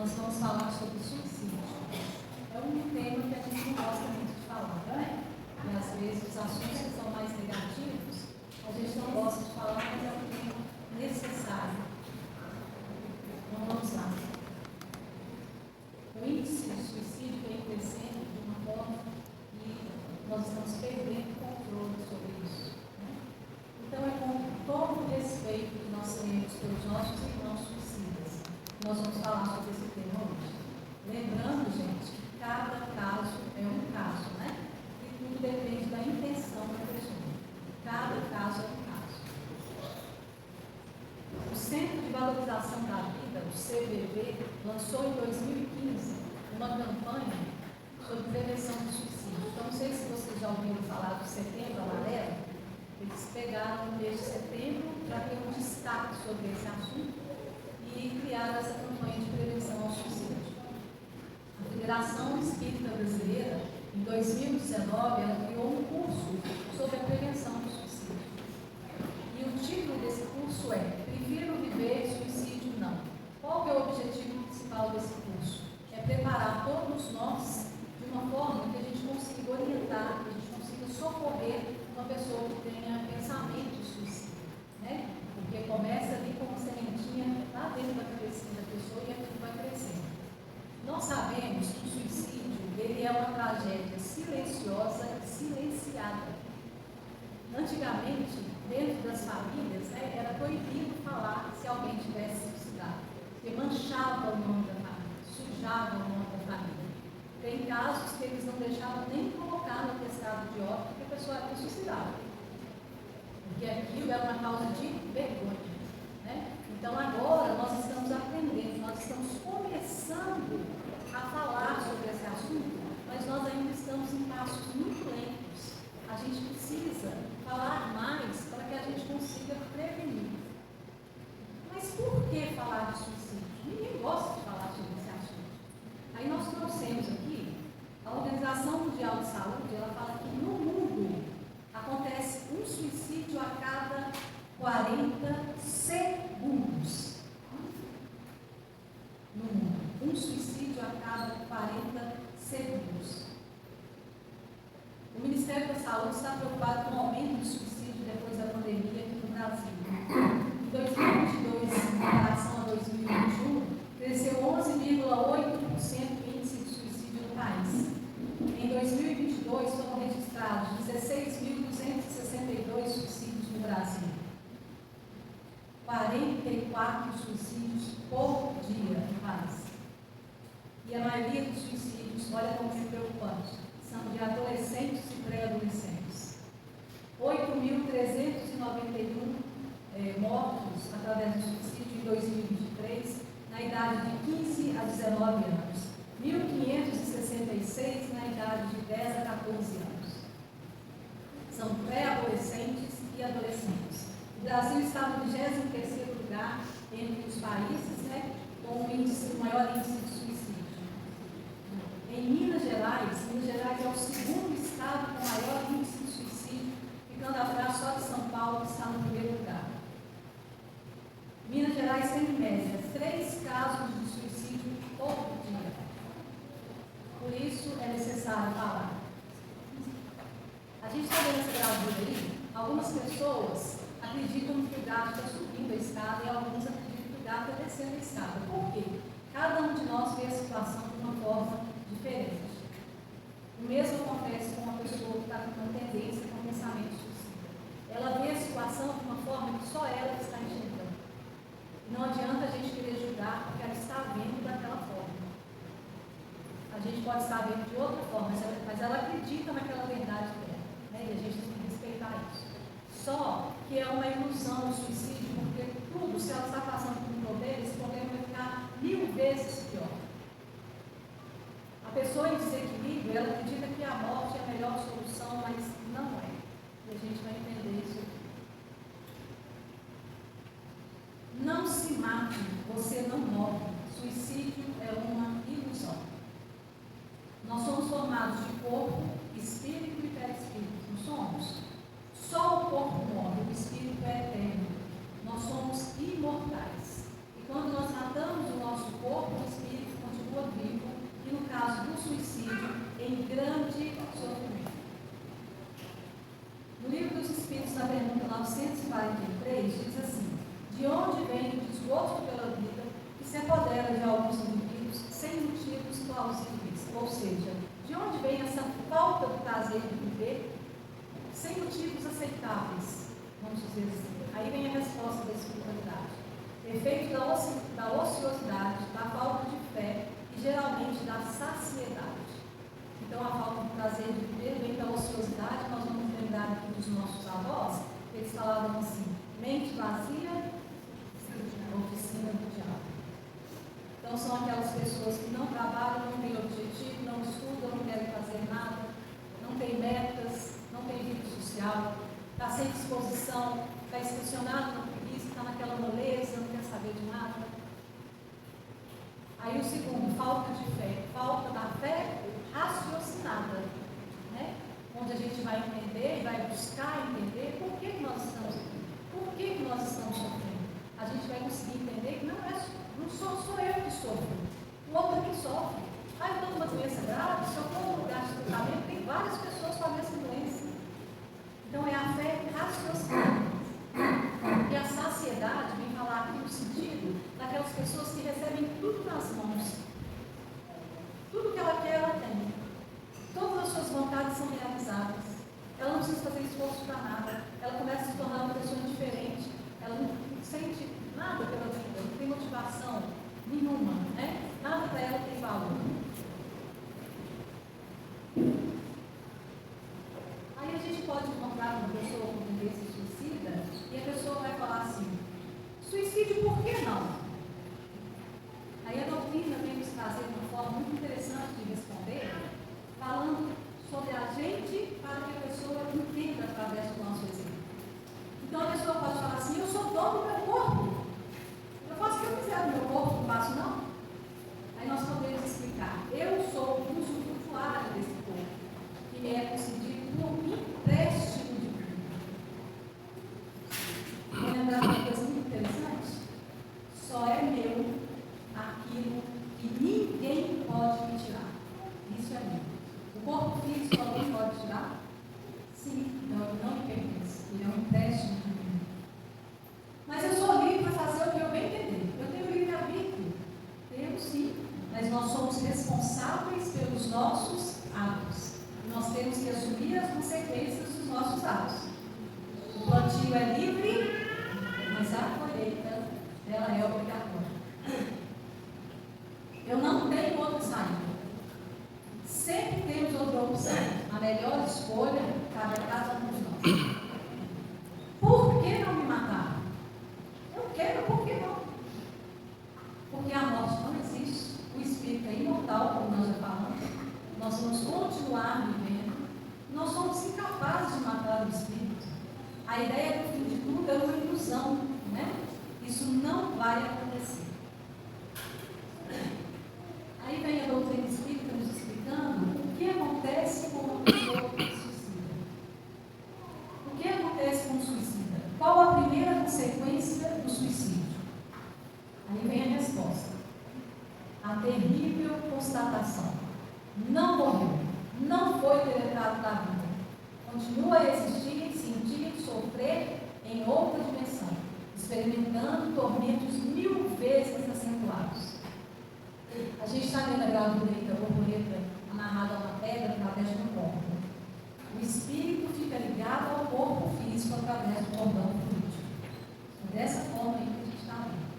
nós vamos falar sobre suicídio. É um tema que a gente não gosta muito de falar, não é? E às vezes os assuntos que são mais negativos, a gente não gosta de falar, mas é um tema necessário. Então vamos lá. O índice de suicídio vem crescendo de uma forma que nós estamos perdendo o controle sobre isso, né? Então é com todo o respeito que nós temos pelos nossos irmãos suicidas que nós vamos falar sobre esse tema hoje. Lembrando, gente, que cada caso é um caso, né? E tudo depende da intenção da pessoa. Cada caso é um caso. O Centro de Valorização da Vida, o CVV, lançou em 2015 uma campanha sobre prevenção do suicídio. Então, não sei se vocês já ouviram falar do Setembro Amarelo. Eles pegaram o mês de setembro para ter um destaque sobre esse assunto e criaram essa campanha de prevenção ao suicídio. A Federação Espírita Brasileira, em 2019, ela criou um curso sobre a prevenção do suicídio. E o título desse curso é Prefiro Viver, Suicídio Não. Qual que é o objetivo principal desse curso? É preparar todos nós de uma forma que a gente consiga orientar, que a gente consiga socorrer uma pessoa que tenha pensamento de suicídio, né? Porque começa ali com uma sementinha lá dentro da cabecinha da pessoa e aquilo vai crescendo. Nós sabemos que o suicídio, ele é uma tragédia silenciosa e silenciada. Antigamente, dentro das famílias, né, era proibido falar se alguém tivesse suicidado, porque manchava o nome da família, sujava o nome da família. Tem casos que eles não deixavam nem colocar no atestado de óbito que a pessoa era suicidada, porque aquilo era uma causa de vergonha, né? Então agora nós estamos aprendendo, nós estamos começando a falar sobre esse assunto, mas nós ainda estamos em passos muito lentos. A gente precisa falar mais para que a gente consiga prevenir. Mas por que falar de suicídio? Ninguém gosta de falar sobre esse assunto. Aí nós trouxemos aqui, a Organização Mundial de Saúde, ela fala que no mundo acontece um suicídio a cada 40 segundos. No mundo, um suicídio a cada 40 segundos. O Ministério da Saúde está preocupado com o aumento do suicídio depois da pandemia aqui no Brasil. Em 2022, em comparação a 2021, cresceu 11,8% o índice de suicídio no país. Em 2022, foram registrados 16.262 suicídios no Brasil. 44 suicídios por dia no país. E a maioria dos suicídios, olha como é preocupante, são de adolescentes e pré-adolescentes. 8.391 mortos através do suicídio em 2023, na idade de 15 a 19 anos. 1.566 na idade de 10 a 14 anos. São pré-adolescentes e adolescentes. O Brasil está no 23º lugar entre os países, né, com o maior índice de suicídio. Em Minas Gerais é o segundo estado com maior índice de suicídio, ficando atrás só de São Paulo, que está no primeiro lugar. Minas Gerais tem, em média, 3 casos de suicídio por dia. Por isso é necessário falar. A gente está vendo essa gravura aí, algumas pessoas acreditam que o gato está subindo a escada e alguns acreditam que o gato está descendo a escada. Por quê? Cada um de nós vê a situação de uma forma diferente. O mesmo acontece com uma pessoa que está com uma tendência, com um pensamento suicida. Ela vê a situação de uma forma que só ela está enxergando. Não adianta a gente querer julgar porque ela está vendo daquela forma. A gente pode estar vendo de outra forma, mas ela acredita naquela verdade dela, né? E a gente tem que respeitar isso. Só que é uma ilusão o suicídio, porque tudo, se ela está passando por um problema, esse problema vai ficar 1000 vezes pior. A pessoa em desequilíbrio, ela acredita que a morte é a melhor solução, mas não é. E a gente vai entender isso aqui. Não se mate, você não morre. Suicídio é uma ilusão. Nós somos formados de corpo, espírito e perispírito, não somos? Só o corpo morre, o espírito é eterno. Nós somos imortais. E quando nós matamos o nosso corpo, o espírito continua vivo e, no caso do suicídio, em grande sofrimento. No Livro dos Espíritos, na pergunta 943, diz assim: de onde vem o desgosto pela vida que se apodera de alguns indivíduos sem motivos plausíveis? Ou seja, de onde vem essa falta do prazer de viver sem motivos aceitáveis? Vamos dizer assim. Aí vem a resposta da espiritualidade. Efeito da ociosidade, da falta de fé e geralmente da saciedade. Então a falta do prazer de viver vem da ociosidade. Nós vamos lembrar aqui dos nossos avós, eles falavam assim: mente vazia, oficina do diabo. Então são aquelas pessoas que não trabalham, não têm objetivo, não estudam, não querem fazer nada, não têm metas, não têm vida social, está sem disposição, está estacionado na preguiça, está naquela moleza, não quer saber de nada. Aí o segundo, falta de fé. Falta da fé raciocinada, né? Onde a gente vai entender, vai buscar entender por que nós estamos aqui, por que nós estamos sofrendo. A gente vai conseguir entender que não sou eu que sofro, o outro também sofre. Ah, eu estou com uma doença grave, se eu for no lugar de tratamento, tem várias pessoas com a mesma doença. Então é a fé raciocinada. E a saciedade vem falar aqui no sentido daquelas pessoas que recebem tudo nas mãos. Tudo que ela quer, ela tem. Todas as suas vontades são realizadas. Ela não precisa fazer esforço para nada. Ela começa a se tornar uma pessoa diferente. Ela não sente nada pela vida, não tem motivação nenhuma, né? Nada para ela tem valor. Aí a gente pode encontrar uma pessoa com tendência suicida e a pessoa vai falar assim: suicídio por que não? Aí a doutrina vem nos trazer uma forma muito interessante de responder, falando sobre a gente para que a pessoa entenda através do nosso exemplo. Então a pessoa pode falar assim: eu sou dono do meu corpo, eu faço o que eu quiser do meu corpo, não faço não. Aí nós podemos explicar: eu sou o usufrutuário desse corpo, que me é concedido por empréstimo de vida. Vou lembrar uma coisa muito interessante: só é meu aquilo que ninguém pode me tirar. Isso é meu. O corpo físico alguém pode tirar? Sim, então ele não me pertence. Ele é um empréstimo de mim. Mas eu sou livre para fazer o que eu bem entender. Eu tenho livre-arbítrio? Tenho sim. Mas nós somos responsáveis pelos nossos atos. Nós temos que assumir as consequências dos nossos atos. O plantio é livre, mas a colheita, ela é obrigatória. Eu não tenho outra saída. Sempre temos outra opção. A melhor escolha cabe a cada um de nós. Por que não me matar? Eu quero, por que não? Porque a morte não existe. O espírito é imortal, como nós já falamos. Nós vamos continuar vivendo. Nós somos incapazes de matar o espírito. A ideia do fim de tudo é uma ilusão, né? Isso não vai acontecer. Aí vem a doutrina espírita nos explicando o que acontece com uma pessoa que se suicida. O que acontece com o suicida? Qual a primeira consequência do suicídio? Aí vem a resposta. A terrível constatação: não morreu, não foi penetrado da vida, continua a existir, sentir, sofrer em outra dimensão, experimentando tormentos 1000 vezes acentuados. A gente está vendo a gravura da borboleta amarrada a uma pedra através de um corpo. O espírito fica ligado ao corpo físico através do cordão fluídico. É dessa forma aí que a gente está vendo.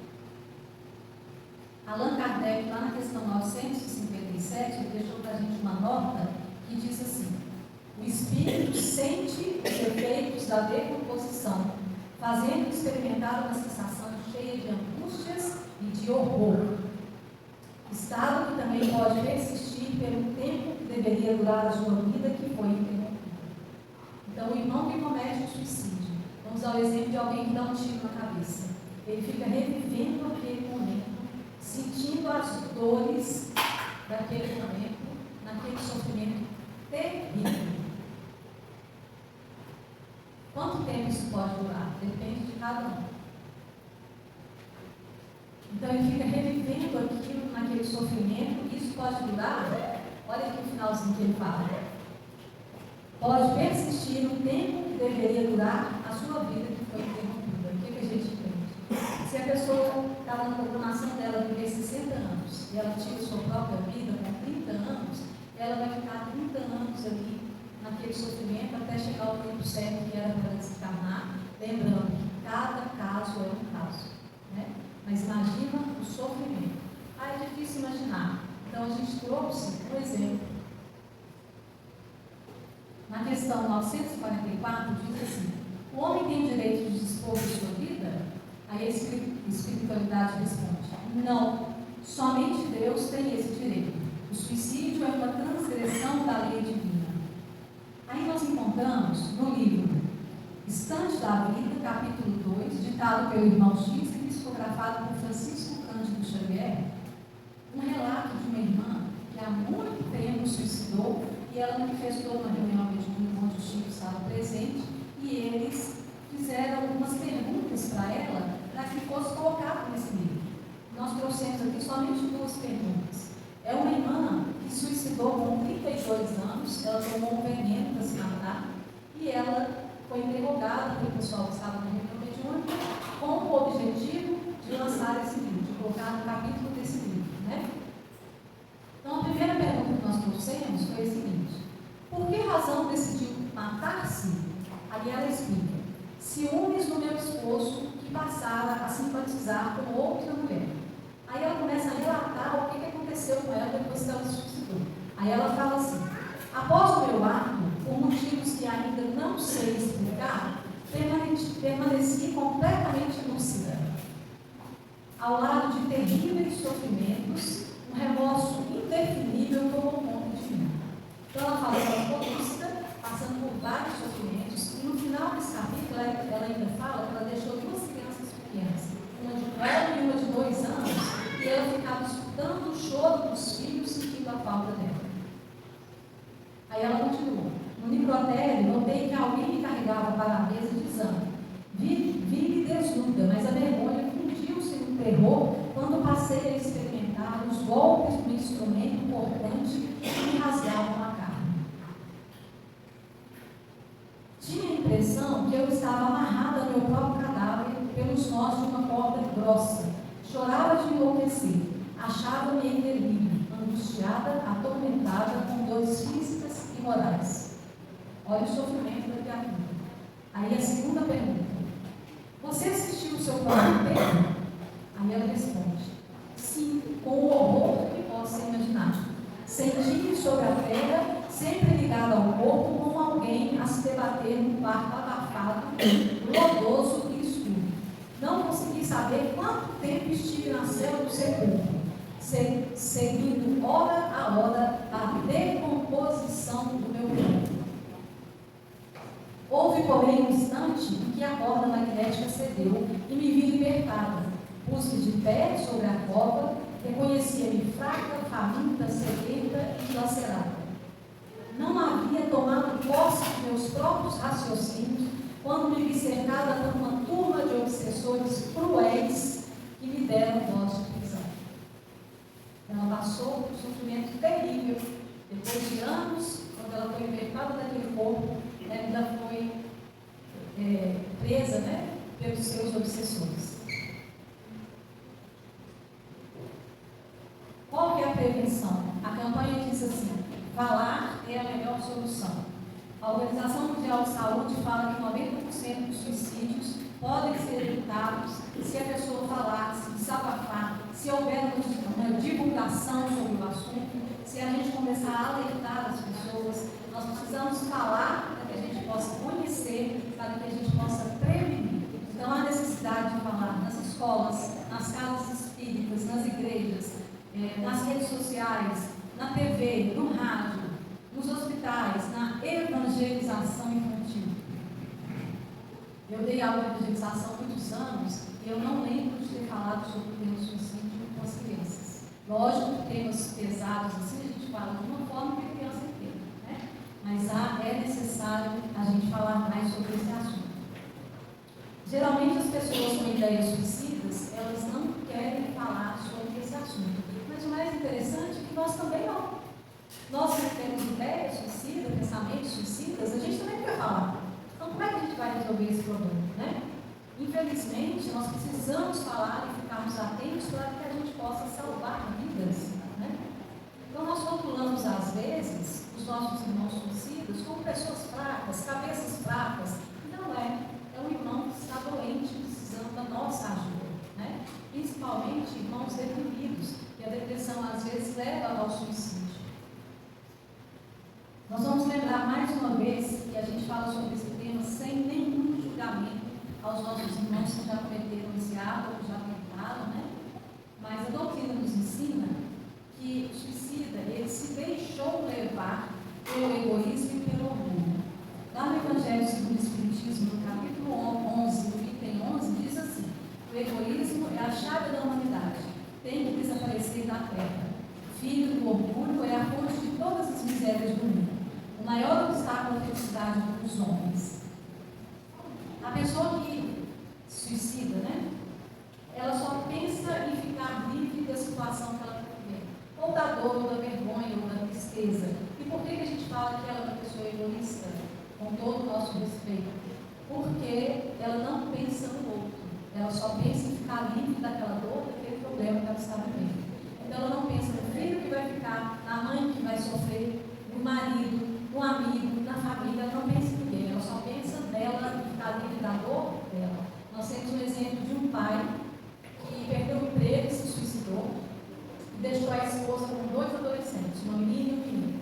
Allan Kardec, lá na questão 957, ele deixou para a gente uma nota que diz assim: o espírito sente os efeitos da decomposição, fazendo experimentar uma sensação cheia de angústias e de horror. Estado que também pode persistir pelo tempo que deveria durar a sua vida, que foi interrompida. Então, o irmão que comete o suicídio, vamos ao exemplo de alguém que dá um tiro na cabeça. Ele fica revivendo aquele momento, sentindo as dores daquele momento, naquele sofrimento terrível. Quanto tempo isso pode durar? Depende de cada um. Então ele fica revivendo aquilo, naquele sofrimento, e isso pode durar, olha aqui o finalzinho que ele fala, pode persistir no tempo que deveria durar a sua vida que foi interrompida. O que a gente entende? Se a pessoa estava na programação dela viver 60 anos, e ela tira sua própria vida com 30 anos, ela vai ficar 30 anos ali, naquele sofrimento, até chegar ao tempo certo que era para ela desencarnar, lembrando que cada caso é um caso, né? Mas imagina o sofrimento. É difícil imaginar. Então a gente trouxe um exemplo. Na questão 944 diz assim: o homem tem o direito de dispor de sua vida? Aí a espiritualidade responde: não, somente Deus tem esse direito. O suicídio é uma transgressão da lei divina. Aí nós encontramos no livro Estante da Vida, capítulo 2, ditado pelo irmão X e psicografado por Francisco Cândido Xavier, um relato de uma irmã que há muito tempo suicidou, e ela manifestou uma reunião mediúnica onde o Chico estava presente, e eles fizeram algumas perguntas para ela, para que fosse colocado nesse livro. Nós trouxemos aqui somente 2 perguntas. É uma irmã que suicidou com 32 anos, ela tomou um veneno para se matar, e ela foi interrogada pelo pessoal que estava na reunião mediúnica com o objetivo de lançar esse livro, de colocar no capítulo desse livro, né? Então, a primeira pergunta que nós trouxemos foi a seguinte: por que razão decidiu matar-se? Ali ela explica: ciúmes do meu esposo que passara a simpatizar com outra mulher. Aí ela começa a relatar o que aconteceu com ela depois que ela se suicidou. Aí ela fala assim: após o meu ato, por motivos que ainda não sei explicar, permaneci completamente lúcida. Ao lado de terríveis sofrimentos, um remorso indefinível tomou conta de mim. Então ela fala que ela ficou lúcida, passando por vários sofrimentos, e no final desse capítulo ela ainda fala que ela deixou 2 crianças pequenas, uma de 4 e uma de 2 anos, e ela ficava escutando o choro dos filhos, sentindo a falta dela. Aí ela continuou: no necrotério, notei que alguém me carregava para a mesa dizendo: vive desnuda, mas a vergonha fundiu-se no terror quando passei a experimentar os golpes do instrumento cortante que me rasgavam a carne. Tinha a impressão que eu estava amarrada ao meu próprio cadáver pelos nós de uma corda grossa. Chorava de enlouquecer, achava-me em delírio, angustiada, atormentada, com dores físicas e morais. Olha o sofrimento da criatura. Aí a segunda pergunta: você assistiu o seu próprio enterro? Aí ela responde: sim, com o horror que possa imaginar. Senti-me sobre a terra, sempre ligada ao corpo, como alguém a se debater num quarto abafado, lodoso e escuro. Não consegui saber quanto tempo estive na cela do sepulcro, seguindo hora a hora a decomposição do meu corpo. Houve, porém, um instante em que a corda magnética cedeu e me vi libertada. Pus-me de pé sobre a cova, reconhecia-me fraca, faminta, sedenta e dilacerada. Não havia tomado posse de meus próprios raciocínios quando me vi cercada por uma turma de obsessores cruéis que me deram voz de prisão. Ela passou por um sofrimento terrível. Depois de anos, quando ela foi libertada daquele corpo, ela ainda foi presa, né, pelos seus obsessores. Qual que é a prevenção? A campanha diz assim: falar é a melhor solução. A Organização Mundial de Saúde fala que 90% dos suicídios podem ser evitados se a pessoa falar, se desabafar, se houver uma divulgação sobre o assunto, se a gente começar a alertar as pessoas. Nós precisamos falar para que a gente possa conhecer, para que a gente possa prevenir. Então há necessidade de falar nas escolas, nas casas espíritas, nas igrejas, nas redes sociais, na TV, no rádio, nos hospitais, na evangelização infantil. Eu dei aula de evangelização há muitos anos e eu não lembro de ter falado sobre o tema suicídio com as crianças. Lógico que temas pesados assim a gente fala de uma forma que a criança entende, né? Mas é necessário a gente falar mais sobre esse assunto. Geralmente as pessoas com ideias suicidas, elas não querem falar Nós que temos ideias suicidas, pensamentos suicidas, a gente também quer falar. Então, como é que a gente vai resolver esse problema, né? Infelizmente, nós precisamos falar e ficarmos atentos para que a gente possa salvar vidas, né? Então, nós rotulamos, às vezes, os nossos irmãos suicidas como pessoas fracas, cabeças fracas. Não é. É um irmão que está doente, precisando da nossa ajuda, né? Principalmente irmãos deprimidos, que a depressão, às vezes, leva ao suicídio. Nós vamos lembrar mais uma vez que a gente fala sobre esse tema sem nenhum julgamento aos nossos irmãos que já cometeram esse ato, ou que já tentaram, né? Mas a doutrina nos ensina que o suicida, ele se deixou levar pelo egoísmo e pelo orgulho. Lá no Evangelho segundo o Espiritismo, no capítulo 11, no item 11, diz assim: o egoísmo é a chave da humanidade, tem que desaparecer da terra. Filho do orgulho é a fonte de todas as misérias do mundo. O maior obstáculo à felicidade dos homens. A pessoa que suicida, né? Ela só pensa em ficar livre da situação que ela vive, ou da dor, ou da vergonha, ou da tristeza. E por que a gente fala que ela é uma pessoa egoísta? Com todo o nosso respeito. Porque ela não pensa no outro. Ela só pensa em ficar livre daquela dor, daquele problema que ela está vivendo. Então ela não pensa no filho que vai ficar, na mãe que vai sofrer, no marido, no amigo, na família. Ela não pensa em ninguém. Ela só pensa nela e ficar livre da dor dela. Nós temos um exemplo de um pai que perdeu o emprego e se suicidou e deixou a esposa com 2 adolescentes, uma menina e um menino.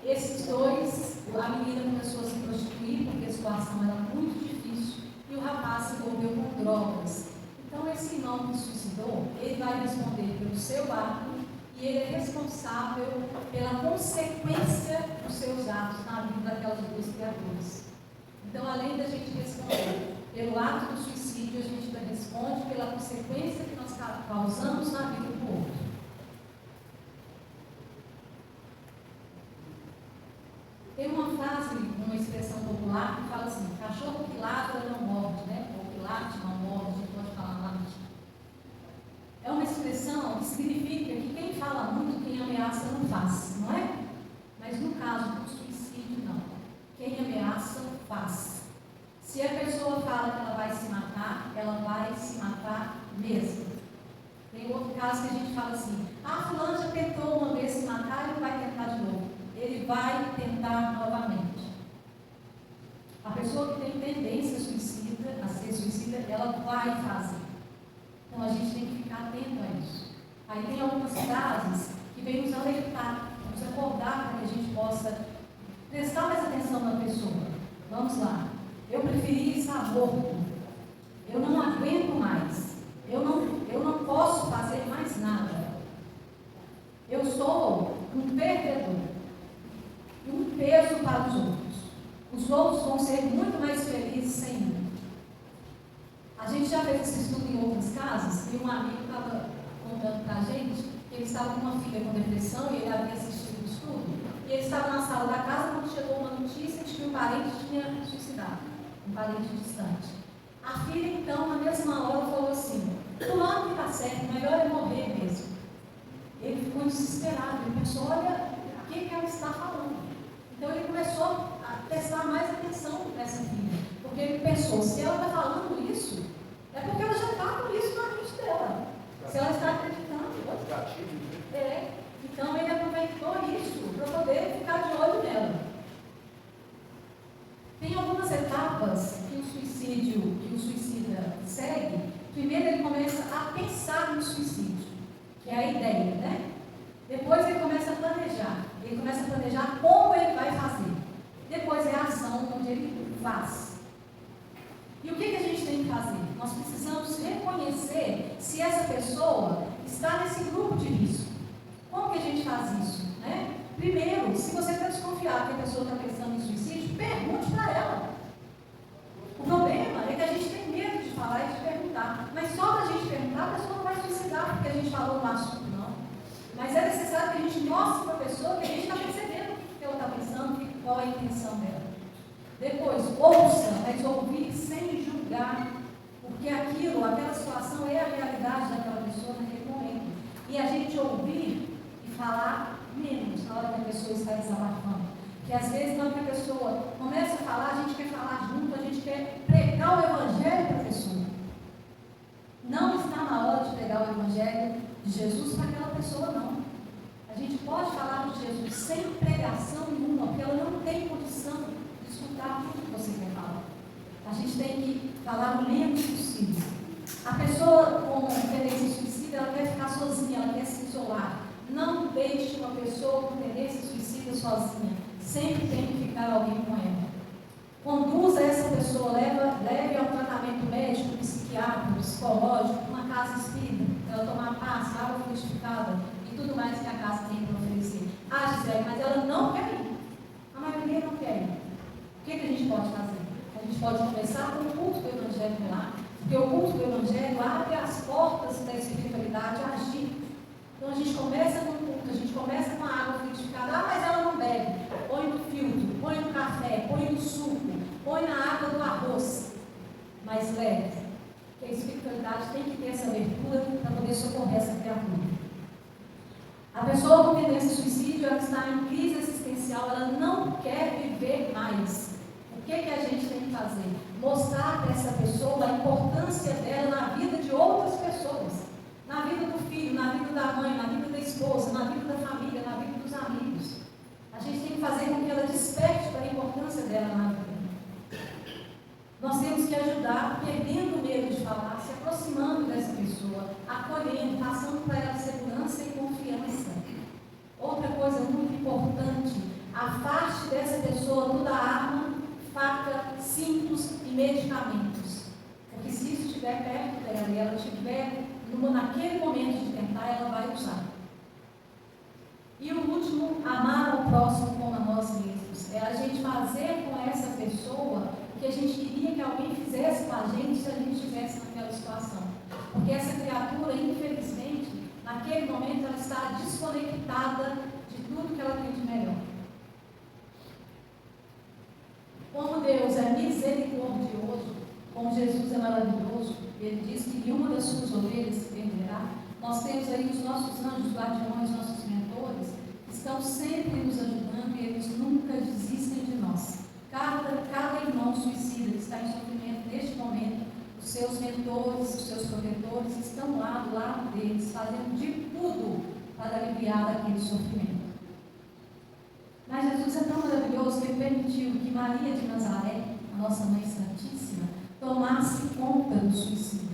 Esses dois, a menina começou a se prostituir porque a situação era muito difícil e o rapaz se envolveu com drogas. Então esse irmão que se suicidou, ele vai responder pelo seu ato e ele é responsável pela consequência dos seus atos na vida daquelas 2 criaturas. Então, além da gente responder pelo ato do suicídio, a gente responde pela consequência que nós causamos na vida do outro. Tem uma frase, uma expressão popular que fala assim: cachorro que ladra não morde, né? Ou que late não morde, a gente pode falar late. É uma expressão que significa que quem fala muito, quem ameaça não faz, não é? Mas no caso do suicídio, não. Quem ameaça, faz. Se a pessoa fala que ela vai se matar, ela vai se matar mesmo. Tem outro caso que a gente fala assim: fulano já tentou uma vez se matar, ele vai tentar de novo. Ele vai tentar novamente. A pessoa que tem tendência a ser suicida, ela vai fazer. Então a gente tem que ficar atento a isso. Aí tem algumas frases que vêm nos alertar, nos acordar para que a gente possa prestar mais atenção na pessoa. Vamos lá. Eu preferia estar morto. Eu não aguento mais. Eu não posso fazer mais nada. Eu sou um perdedor. E um peso para os outros. Os outros vão ser muito mais felizes sem mim. A gente já fez esse estudo em outros casos, e um amigo estava contando para a gente que ele estava com uma filha com depressão e ele havia assistido o estudo. E ele estava na sala da casa quando chegou uma notícia de que um parente tinha suicidado, um parente distante. A filha, então, na mesma hora, falou assim: fulano que está certo, melhor é morrer mesmo. Ele ficou desesperado, ele pensou: olha, o que ela está falando? Então ele começou a prestar mais atenção nessa filha, porque ele pensou: se ela está falando isso, é porque ela já está com isso na mente dela. Se ela está acreditando. Então ele aproveitou isso para poder ficar de olho nela. Tem algumas etapas que o suicida segue. Primeiro ele começa a pensar no suicídio, que é a ideia, né? Depois ele começa a planejar. Ele começa a planejar como ele vai fazer. Depois é a ação onde ele faz. E o que a gente tem que fazer? Nós precisamos reconhecer se essa pessoa está nesse grupo de risco. Como que a gente faz isso? Né? Primeiro, se você está desconfiado que a pessoa está pensando em suicídio, pergunte para ela. O problema é que a gente tem medo de falar e de perguntar. Mas só da gente perguntar, a pessoa não vai suicidar porque a gente falou no assunto, não. Mas é necessário que a gente mostre para a pessoa que a gente está percebendo o que ela está pensando, qual a intenção dela. Depois, ouça, mas ouvir sem julgar, porque aquela situação é a realidade daquela pessoa naquele momento. E a gente ouvir e falar menos na hora que a pessoa Porque às vezes, quando a pessoa começa a falar, a gente quer falar junto, a gente quer pregar o Evangelho para a pessoa. Não está na hora de pregar o Evangelho de Jesus para aquela pessoa, não. A gente pode falar de Jesus sem pregação nenhuma, porque ela não tem condição de escutar tudo que você quer falar. A gente tem que falar o menos possível. A pessoa com tendência suicida, ela quer ficar sozinha, ela quer se isolar. Não deixe uma pessoa com tendência suicida sozinha. Sempre tem que ficar alguém com ela. Conduza essa pessoa, leve ao tratamento médico, psiquiátrico, psicológico, uma casa espírita, para ela tomar paz, água frutificada e tudo mais que a casa tem para oferecer. Ah, Gisele, mas ela não quer ir. A maioria não quer ir. O que a gente pode fazer? A gente pode começar com o culto do Evangelho lá, porque o culto do Evangelho abre as portas da espiritualidade a agir. Então a gente começa com o culto, a gente começa com a água frutificada. Ah, mas ela não bebe. Põe no filtro, põe no café, põe no suco, põe na água do arroz. Mas leve, porque a espiritualidade tem que ter essa abertura para poder socorrer essa criatura. A pessoa com tendência ao suicídio, ela está em crise existencial, ela não quer viver mais. O que a gente tem que fazer? Mostrar para essa pessoa a importância dela na vida de outras pessoas. Na vida do filho, na vida da mãe, na vida da esposa, na vida da família, na vida dos amigos. A gente tem que fazer com que ela desperte para a importância dela na vida. Nós temos que ajudar, perdendo o medo de falar, se aproximando dessa pessoa, acolhendo, passando para ela segurança e confiança. Outra coisa muito importante, afaste dessa pessoa toda arma, faca, cintos e medicamentos. Porque se isso estiver perto dela e ela estiver naquele momento de tentar, ela vai usar. E o último, amar ao próximo como a nós mesmos. É a gente fazer com essa pessoa o que a gente queria que alguém fizesse com a gente se a gente estivesse naquela situação. Porque essa criatura, infelizmente, naquele momento ela está desconectada de tudo que ela tem de melhor. Como Deus é misericordioso, como Jesus é maravilhoso, ele diz que nenhuma das suas ovelhas se perderá. Nós temos aí os nossos anjos guardiões, nossos mentores, que estão sempre nos ajudando e eles nunca desistem de nós. Cada irmão suicida que está em sofrimento neste momento, os seus mentores, os seus protetores estão lá do lado deles, fazendo de tudo para aliviar aquele sofrimento. Mas Jesus é tão maravilhoso que ele permitiu que Maria de Nazaré, a nossa Mãe Santíssima, tomasse conta dos suicidas.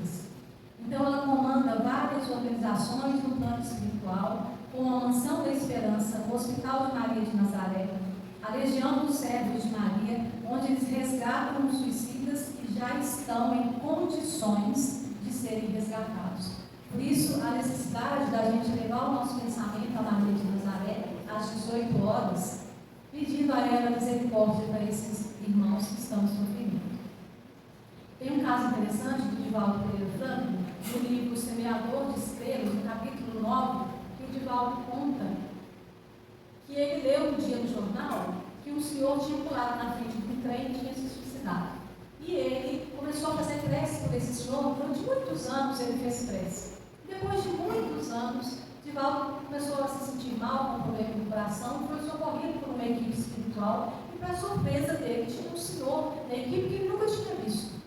Então ela comanda várias organizações no plano espiritual, como a Mansão da Esperança, o Hospital de Maria de Nazaré, a Legião dos Servos de Maria, onde eles resgatam os suicidas que já estão em condições de serem resgatados. Por isso, a necessidade da gente levar o nosso pensamento a Maria de Nazaré às 18 horas, pedindo a ela misericórdia para esses irmãos que estão sofrendo. Tem um caso interessante do Divaldo Pereira Franco, no livro Semeador de Estrelas, no capítulo 9, que o Divaldo conta que ele leu um dia no jornal que um senhor tinha pulado na frente de um trem e tinha se suicidado. E ele começou a fazer prece por esse senhor. Durante muitos anos ele fez prece. Depois de muitos anos, Divaldo começou a se sentir mal, com problema no coração, foi socorrido por uma equipe espiritual e, para surpresa dele, tinha um senhor na equipe que ele nunca tinha visto.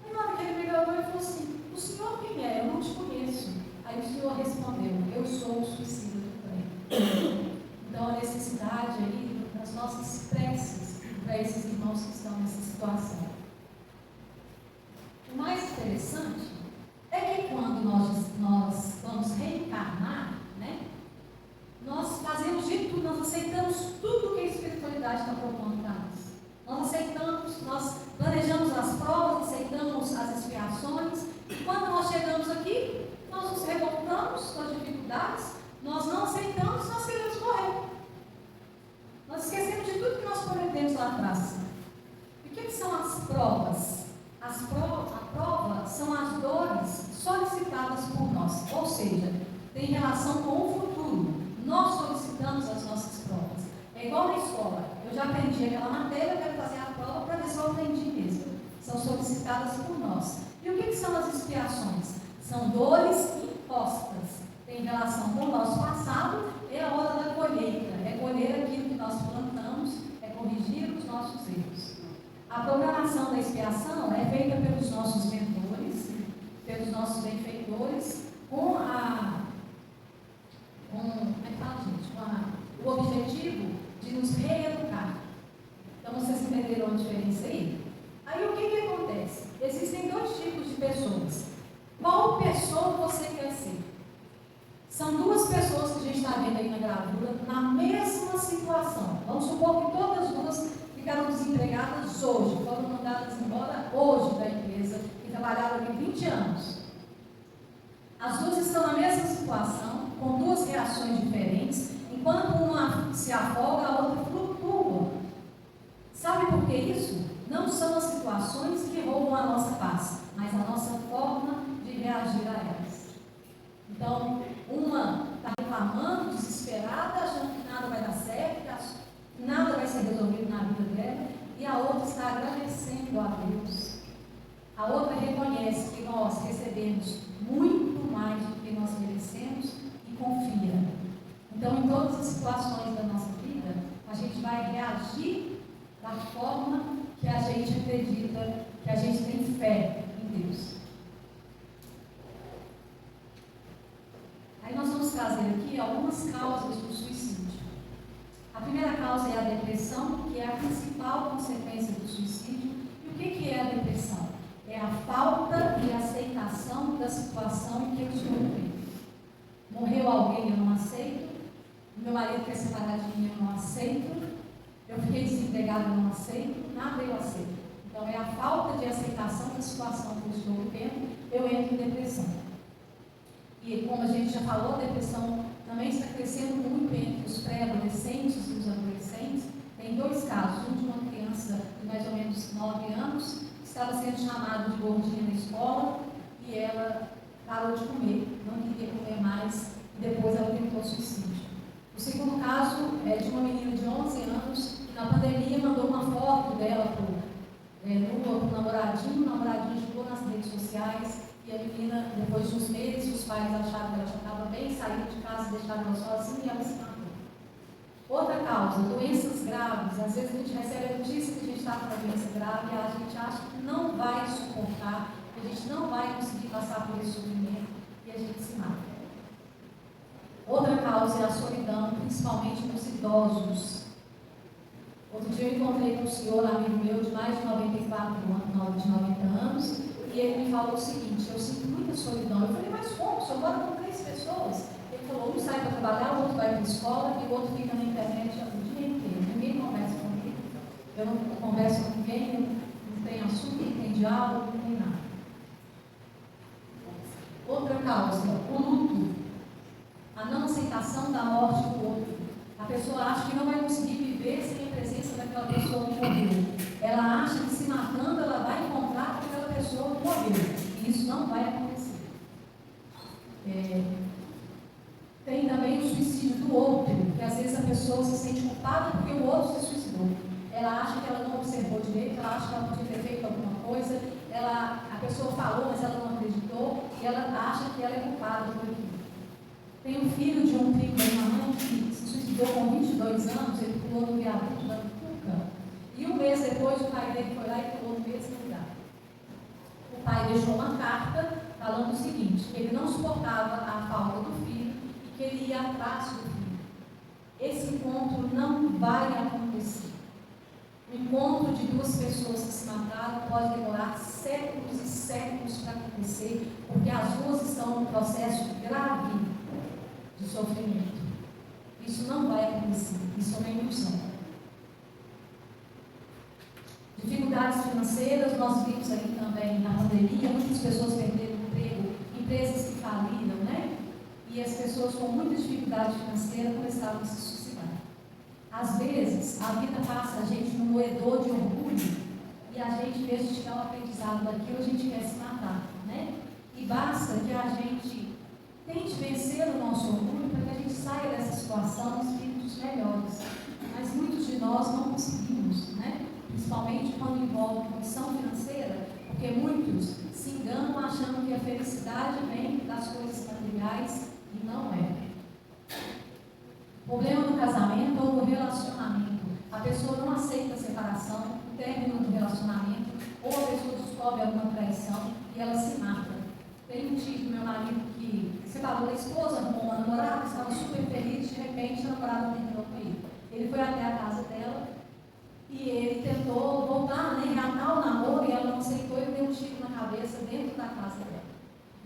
Aí, na hora que ele me olhou, ele falou assim: o senhor quem é? Eu não te conheço. Aí o senhor respondeu: eu sou o suicida do trem. Então, a necessidade aí das nossas preces para esses irmãos que estão nessa situação. O mais interessante é que quando nós vamos reencarnar, né, nós fazemos de tudo, nós aceitamos tudo que a espiritualidade está propondo para nós. Nós aceitamos, nós planejamos as provas, aceitamos as expiações, e quando nós chegamos aqui, nós nos revoltamos com as dificuldades, nós não aceitamos, nós queremos morrer. Nós esquecemos de tudo que nós prometemos lá atrás. E o que são as provas? A prova são as dores solicitadas por nós, ou seja, tem relação com o futuro. Nós solicitamos as nossas provas. É igual na escola. Eu já aprendi aquela matéria, eu quero fazer a prova para ver se eu aprendi mesmo. São solicitadas por nós. E o que são as expiações? São dores impostas. Tem relação com o nosso passado, é a hora da colheita. É colher aquilo que nós plantamos, é nossos mentores, pelos nossos benfeitores, com o objetivo de nos reeducar. Então, vocês entenderam a diferença aí? Aí, o que acontece? Existem dois tipos de pessoas. Qual pessoa você quer ser? São duas pessoas que a gente está vendo aí na gravura, na mesma situação. Vamos supor que todas as duas ficaram desempregadas hoje, foram mandadas embora hoje da empresa e trabalharam aqui 20 anos. As duas estão na mesma situação, com duas reações diferentes, enquanto uma se afoga, a outra flutua. Sabe por que isso? Não são as situações que roubam a nossa paz, mas a nossa forma de reagir a elas. Então, uma está reclamando, desesperada, achando que nada vai dar certo, que nada vai ser resolvido na vida dela, e a outra está agradecendo a Deus. A outra reconhece que nós recebemos muito mais do que nós merecemos e confia. Então, em todas as situações da nossa vida, a gente vai reagir da forma que a gente acredita, que a gente tem fé em Deus. Aí nós vamos trazer aqui algumas causas do suicídio. A primeira causa é a depressão, que é a principal consequência do suicídio. E o que é a depressão? É a falta de aceitação da situação em que eu estou vivendo. Morreu alguém, eu não aceito. Meu marido quer separar de mim, eu não aceito. Eu fiquei desempregado, eu não aceito. Nada eu aceito. Então é a falta de aceitação da situação que eu estou vivendo, eu entro em depressão. E como a gente já falou, a depressão também está crescendo muito entre os pré-adolescentes e os adolescentes. Tem dois casos, um de uma criança de mais ou menos 9 anos, que estava sendo chamada de gordinha na escola, e ela parou de comer, não queria comer mais, e depois ela tentou suicídio. O segundo caso é de uma menina de 11 anos, que na pandemia mandou uma foto dela para o namoradinho, o namoradinho jogou nas redes sociais, e a menina, depois de uns meses, os pais acharam que ela já estava bem, saíram de casa, deixaram ela sozinha e ela se matou. Outra causa, doenças graves. Às vezes a gente recebe a notícia que a gente está com uma doença grave e a gente acha que não vai suportar, que a gente não vai conseguir passar por esse sofrimento e a gente se mata. Outra causa é a solidão, principalmente nos idosos. Outro dia eu encontrei com um senhor, amigo meu, de mais de 94 anos, de 90 anos, e ele me falou o seguinte: eu sinto muita solidão. Eu falei, mas como? O senhor mora com 3 pessoas? Ele falou, um sai para trabalhar, o outro vai para a escola e o outro fica na internet o dia inteiro. Ninguém conversa comigo, eu não converso com ninguém, não tem assunto, não tem diálogo, não tem nada. Outra causa, o luto. A não aceitação da morte do outro. A pessoa acha que não vai conseguir viver sem a presença daquela pessoa que morreu. Ela acha que se matando ela vai encontrar com aquela pessoa que morreu. E isso não vai acontecer. Tem também o suicídio do outro, que às vezes a pessoa se sente culpada porque o outro se suicidou. Ela acha que ela não observou direito, ela acha que ela podia ter feito alguma coisa, a pessoa falou, mas ela não acreditou, e ela acha que ela é culpada por aquilo. Tem um filho de um primo da minha mãe que se suicidou com 22 anos, ele pulou no viaduto da Cuca, e um mês depois o pai dele foi lá e pulou no mesmo lugar. O pai deixou uma carta falando o seguinte, que ele não suportava a falta do filho e que ele ia atrás do filho. Esse encontro não vai acontecer. O encontro de 2 pessoas que se mataram pode demorar séculos e séculos para acontecer, porque as duas estão num processo grave de sofrimento. Isso não vai acontecer, isso é uma ilusão. Dificuldades financeiras, nós vimos aqui também na pandemia, muitas pessoas perderam o emprego, empresas que faliram, né? E as pessoas com muita dificuldade financeira começaram a se suicidar. Às vezes, a vida passa a gente num moedor de orgulho e a gente, em vez de tirar o aprendizado daquilo, a gente quer se matar, né? E basta que a gente tente vencer o nosso orgulho para que a gente saia dessa situação espíritos melhores. Mas muitos de nós não conseguimos, né? Principalmente quando envolve condição financeira, porque muitos se enganam achando que a felicidade vem das coisas materiais e não é. Problema no casamento ou no relacionamento. A pessoa não aceita a separação, o término do relacionamento, ou a pessoa descobre alguma traição traição e ela se mata. Tem um tio do meu marido que separou da esposa, arrumou uma namorada, estava super feliz, de repente a namorada terminou com ele. Ele foi até a casa dela e ele tentou voltar, né, reatar o namoro, e ela não aceitou e deu um tiro na cabeça dentro da casa dela.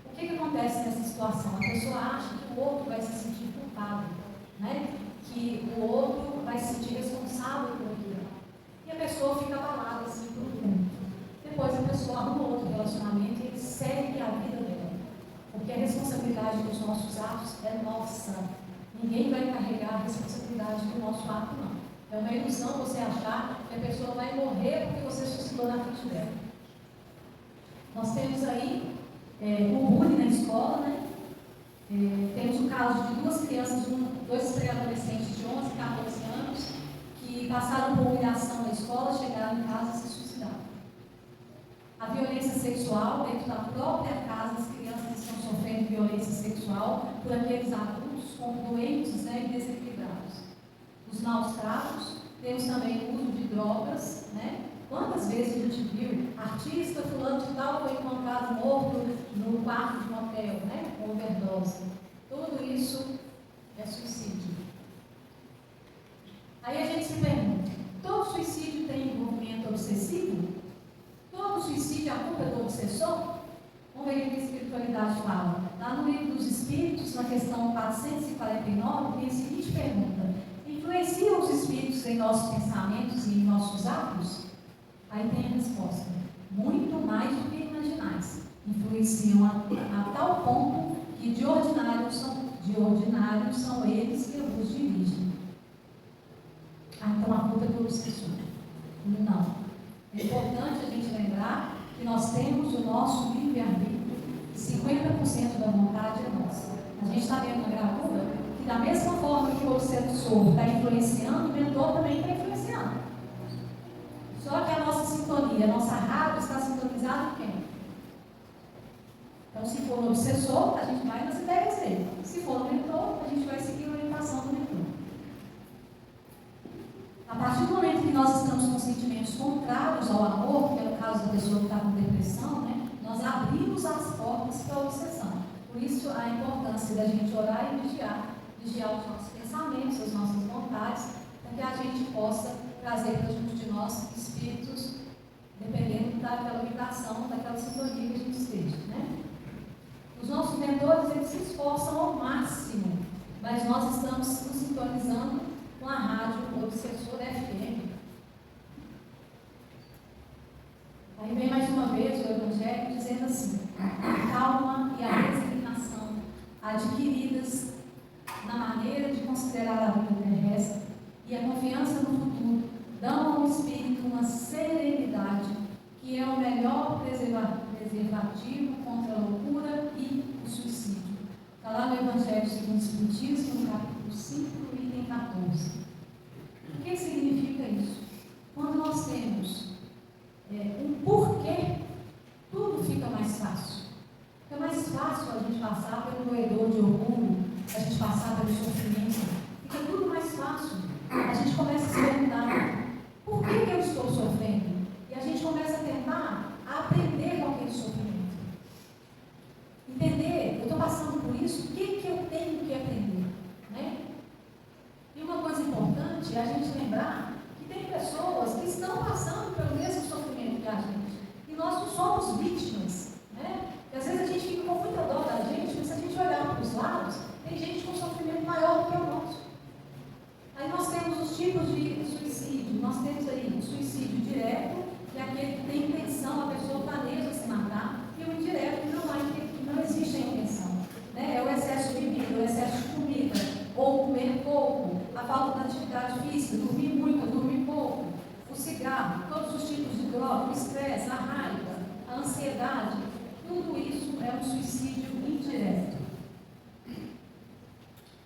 O que acontece nessa situação? A pessoa acha que o outro vai se sentir culpado, né? Que o outro vai se sentir responsável por aquilo. E a pessoa fica abalada assim por um tempo. Depois a pessoa arruma outro relacionamento e ele segue a vida dela. Porque a responsabilidade dos nossos atos é nossa. Ninguém vai carregar a responsabilidade do nosso ato, não. É uma ilusão você achar que a pessoa vai morrer porque você suicidou na frente dela. Nós temos aí o bullying na escola, né? Temos o caso de duas crianças, dois pré-adolescentes de 11 e 14 anos, que passaram por humilhação na escola, chegaram em casa e se suicidaram. A violência sexual dentro da própria casa, as crianças estão sofrendo violência sexual por aqueles adultos como doentes, né, e desequilibrados. Os maus tratos, temos também o uso de drogas, né? Quantas vezes a gente viu artista fulano de tal foi encontrado morto no quarto de um hotel, né? Com overdose. Tudo isso é suicídio. Aí a gente se pergunta, todo suicídio tem envolvimento obsessivo? Todo suicídio é a culpa do obsessor? Vamos ver o que a espiritualidade fala. Lá no livro dos Espíritos, na questão 449, tem a seguinte pergunta: influenciam os espíritos em nossos pensamentos e em nossos atos? Aí tem a resposta: muito mais do que imaginais. Influenciam a tal ponto que de ordinário são eles que vos dirigem. Então a culpa é do obsessor. Não. É importante a gente lembrar que nós temos o nosso livre-arbítrio, 50% da vontade é nossa. A gente está vendo na gravura que da mesma forma que o obsessor está influenciando, o mentor também está influenciando. Só que a nossa sintonia, a nossa rádio está sintonizada em quem? Então, se for no obsessor, a gente vai nas ideias dele. Se for no mentor, a gente vai seguir a orientação do mentor. A partir do momento que nós estamos com sentimentos contrários ao amor, que é o caso da pessoa que está com depressão, né, nós abrimos as portas para a obsessão. Por isso, a importância da gente orar e vigiar os nossos pensamentos, as nossas vontades, para que a gente possa trazer para junto de nós espíritos, dependendo daquela vibração, daquela sintonia que a gente esteja, né? Os nossos mentores, eles se esforçam ao máximo, mas nós estamos nos sintonizando com a rádio Obsessor FM. Aí vem mais uma vez o Evangelho dizendo assim: a calma e a resignação adquiridas na maneira de considerar a vida terrestre e a confiança no futuro dão ao espírito uma serenidade que é o melhor preservativo contra a loucura e o suicídio. Está lá no Evangelho segundo o Espiritismo, no capítulo 5, item 14. O que significa isso? Quando nós temos um porquê, tudo fica mais fácil. Fica mais fácil a gente passar pelo doedor de orgulho, a gente passar pelo sofrimento. Fica tudo mais fácil. A gente começa a se perguntar: por que eu estou sofrendo? E a gente começa a tentar aprender com aquele sofrimento. Entender, eu estou passando por isso, o que eu tenho que aprender? Né? E uma coisa importante é a gente lembrar que tem pessoas que estão passando pelo mesmo sofrimento que a gente. E nós não somos vítimas. Né? E às vezes a gente fica com muita dó da gente, mas se a gente olhar para os lados, tem gente com sofrimento maior do que o nosso. Aí nós temos os tipos de suicídio. Nós temos aí o suicídio direto, que é aquele que tem intenção, a pessoa planeja se matar, e o indireto, que não existe a intenção. Né? É o excesso de bebida, o excesso de comida, ou comer pouco, a falta de atividade física, dormir muito, dormir pouco, o cigarro, todos os tipos de droga, o estresse, a raiva, a ansiedade, tudo isso é um suicídio indireto.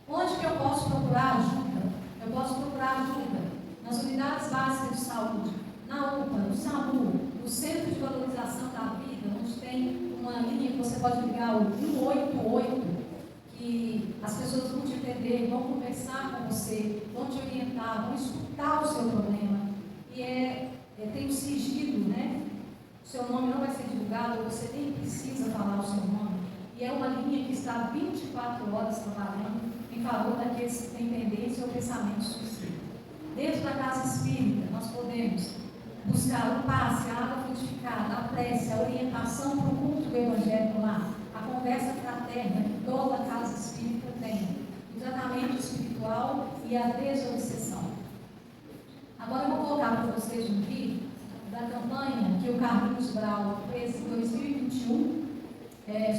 Onde que eu posso procurar ajuda? Eu posso procurar ajuda nas unidades básicas de saúde, na UPA, no SAMU, no Centro de Valorização da Vida, onde tem uma linha que você pode ligar, o 188, que as pessoas vão te entender, vão conversar com você, vão te orientar, vão escutar o seu problema. E tem o sigilo, né? seu nome não vai ser divulgado, você nem precisa falar o seu nome. E é uma linha que está 24 horas trabalhando em favor daqueles que têm tendência ao pensamento suicida. Dentro da casa espírita, nós podemos buscar o passe, a água frutificada, a prece, a orientação para o culto do Evangelho lá, a conversa fraterna que toda casa espírita tem, o tratamento espiritual e a desobsessão. Agora eu vou colocar para vocês um vídeo da campanha que o Carlinhos Brau fez em 2021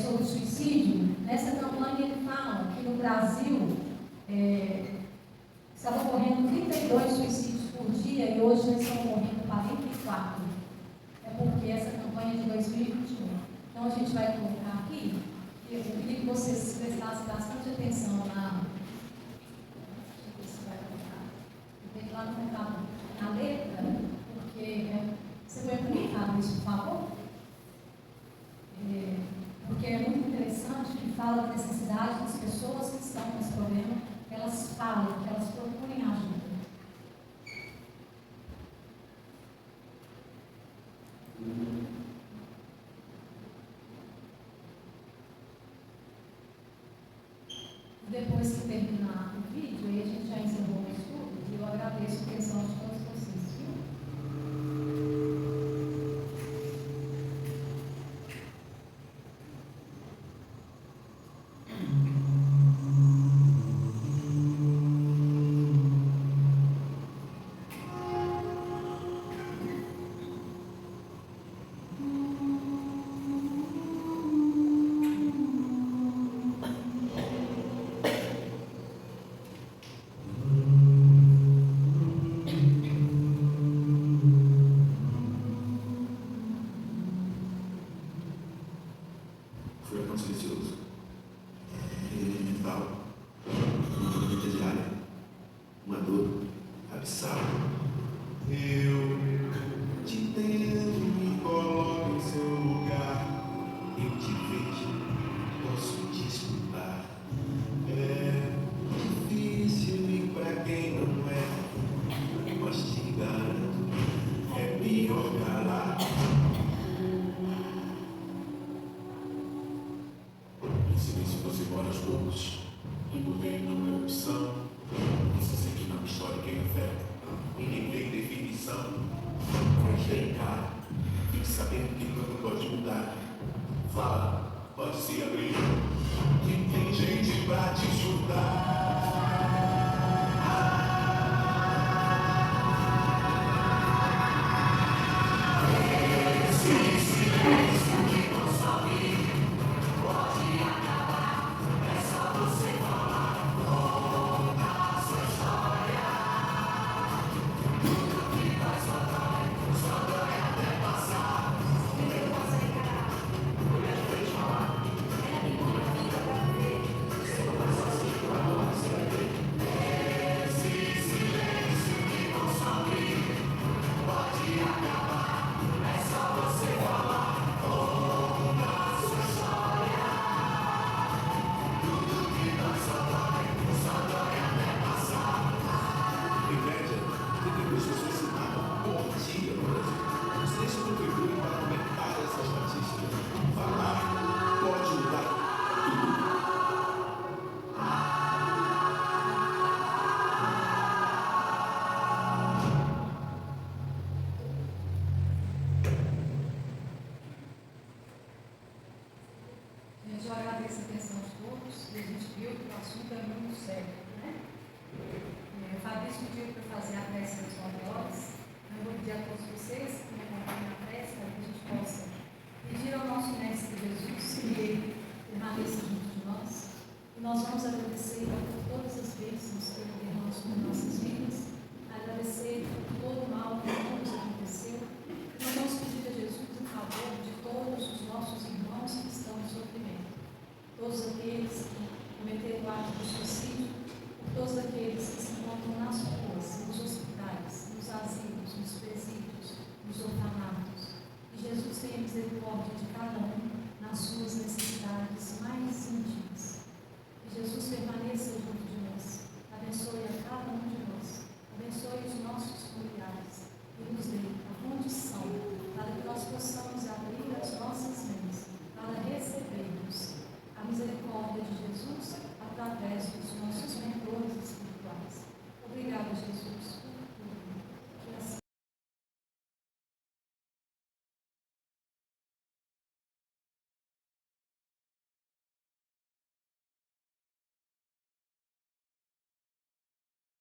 sobre o suicídio. Nessa campanha ele fala que no Brasil estavam ocorrendo 32 suicídios por dia e hoje já estão ocorrendo 44. É porque essa campanha é de 2021. Então a gente vai colocar aqui, eu queria que vocês prestassem bastante atenção na. Deixa eu ver se vai colocar. Tem lá no mercado, na letra, porque você vai comunicar isso, por favor? Porque é muito interessante que fala da necessidade das pessoas que estão com esse problema, que elas falem, que elas procurem ajuda. Depois que terminar o vídeo, aí a gente já encerrou o estudo, e eu agradeço a atenção de todos vocês, viu? Sabendo que tudo pode mudar. Fala, pode se abrir. Que tem gente pra te ajudar.